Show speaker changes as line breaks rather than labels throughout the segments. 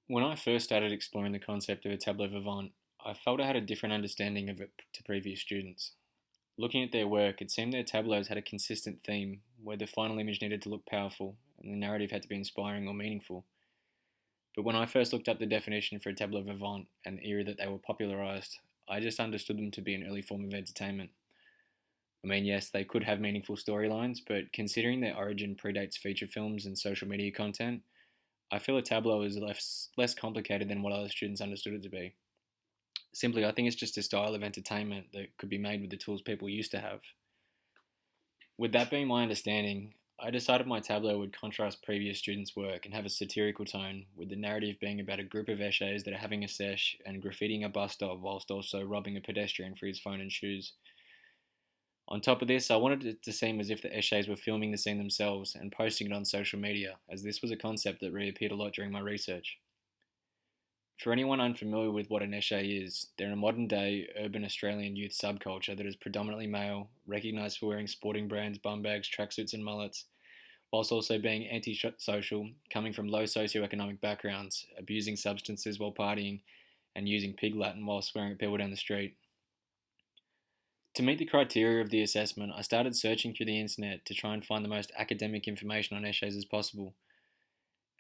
When I first started exploring the concept of a tableau vivant, I felt I had a different understanding of it to previous students. Looking at their work, it seemed their tableaus had a consistent theme, where the final image needed to look powerful and the narrative had to be inspiring or meaningful. But when I first looked up the definition for a tableau vivant and the era that they were popularised, I just understood them to be an early form of entertainment. I mean, yes, they could have meaningful storylines, but considering their origin predates feature films and social media content, I feel a tableau is less complicated than what other students understood it to be. Simply, I think it's just a style of entertainment that could be made with the tools people used to have. With that being my understanding, I decided my tableau would contrast previous students' work and have a satirical tone, with the narrative being about a group of essays that are having a sesh and graffitiing a bus stop whilst also robbing a pedestrian for his phone and shoes. On top of this, I wanted it to seem as if the essays were filming the scene themselves and posting it on social media, as this was a concept that reappeared a lot during my research. For anyone unfamiliar with what an essay is, they're a modern day urban Australian youth subculture that is predominantly male, recognised for wearing sporting brands, bum bags, tracksuits, and mullets, whilst also being anti-social, coming from low socioeconomic backgrounds, abusing substances while partying, and using pig Latin while swearing at people down the street. To meet the criteria of the assessment, I started searching through the internet to try and find the most academic information on essays as possible.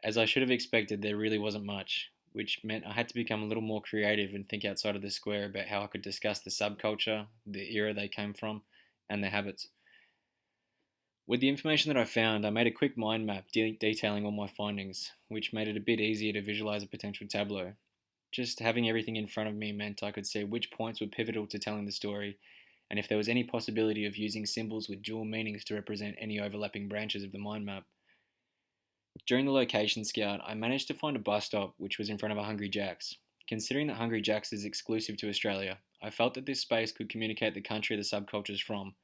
As I should have expected, there really wasn't much, which meant I had to become a little more creative and think outside of the square about how I could discuss the subculture, the era they came from, and their habits. With the information that I found, I made a quick mind map detailing all my findings, which made it a bit easier to visualize a potential tableau. Just having everything in front of me meant I could see which points were pivotal to telling the story, and if there was any possibility of using symbols with dual meanings to represent any overlapping branches of the mind map. During the location scout, I managed to find a bus stop which was in front of a Hungry Jack's. Considering that Hungry Jack's is exclusive to Australia, I felt that this space could communicate the country the subculture is from,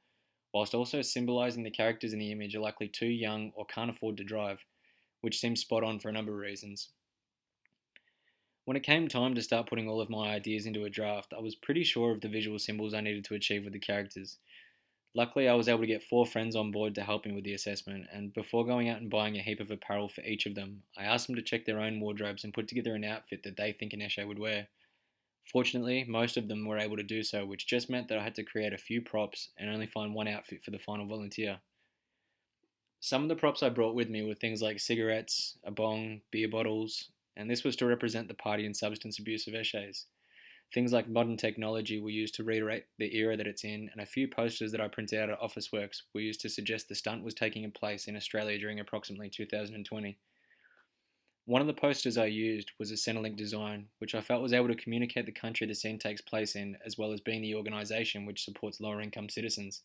whilst also symbolising the characters in the image are likely too young or can't afford to drive, which seems spot on for a number of reasons. When it came time to start putting all of my ideas into a draft, I was pretty sure of the visual symbols I needed to achieve with the characters. Luckily, I was able to get 4 friends on board to help me with the assessment, and before going out and buying a heap of apparel for each of them, I asked them to check their own wardrobes and put together an outfit that they think an Eshe would wear. Fortunately, most of them were able to do so, which just meant that I had to create a few props and only find one outfit for the final volunteer. Some of the props I brought with me were things like cigarettes, a bong, beer bottles, and this was to represent the party and substance abuse of Eshes. Things like modern technology were used to reiterate the era that it's in, and a few posters that I printed out at Officeworks were used to suggest the stunt was taking place in Australia during approximately 2020. One of the posters I used was a Centrelink design, which I felt was able to communicate the country the scene takes place in, as well as being the organisation which supports lower income citizens.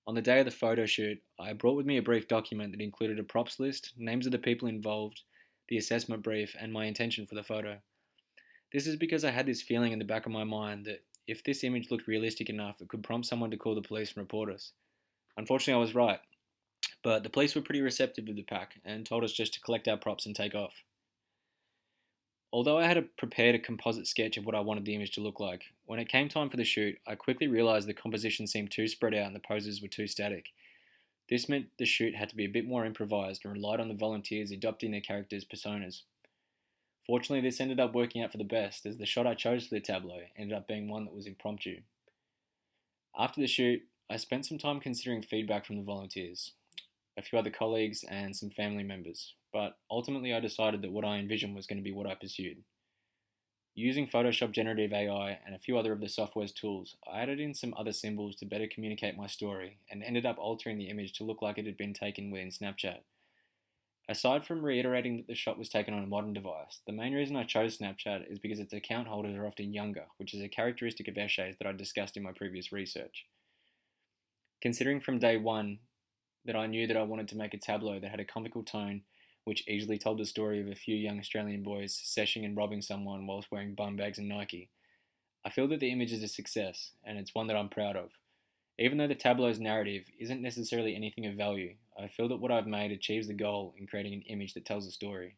On the day of the photo shoot, I brought with me a brief document that included a props list, names of the people involved, the assessment brief, and my intention for the photo. This is because I had this feeling in the back of my mind that if this image looked realistic enough, it could prompt someone to call the police and report us. Unfortunately, I was right, but the police were pretty receptive of the pack and told us just to collect our props and take off. Although I had prepared a composite sketch of what I wanted the image to look like, when it came time for the shoot, I quickly realised the composition seemed too spread out and the poses were too static. This meant the shoot had to be a bit more improvised and relied on the volunteers adopting their characters' personas. Fortunately, this ended up working out for the best, as the shot I chose for the tableau ended up being one that was impromptu. After the shoot, I spent some time considering feedback from the volunteers, a few other colleagues, and some family members, but ultimately I decided that what I envisioned was going to be what I pursued. Using Photoshop Generative AI and a few other of the software's tools, I added in some other symbols to better communicate my story and ended up altering the image to look like it had been taken within Snapchat. Aside from reiterating that the shot was taken on a modern device, the main reason I chose Snapchat is because its account holders are often younger, which is a characteristic of Eshes that I discussed in my previous research. Considering from day one that I knew that I wanted to make a tableau that had a comical tone, which easily told the story of a few young Australian boys seshing and robbing someone whilst wearing bum bags and Nike, I feel that the image is a success, and it's one that I'm proud of. Even though the tableau's narrative isn't necessarily anything of value, I feel that what I've made achieves the goal in creating an image that tells a story.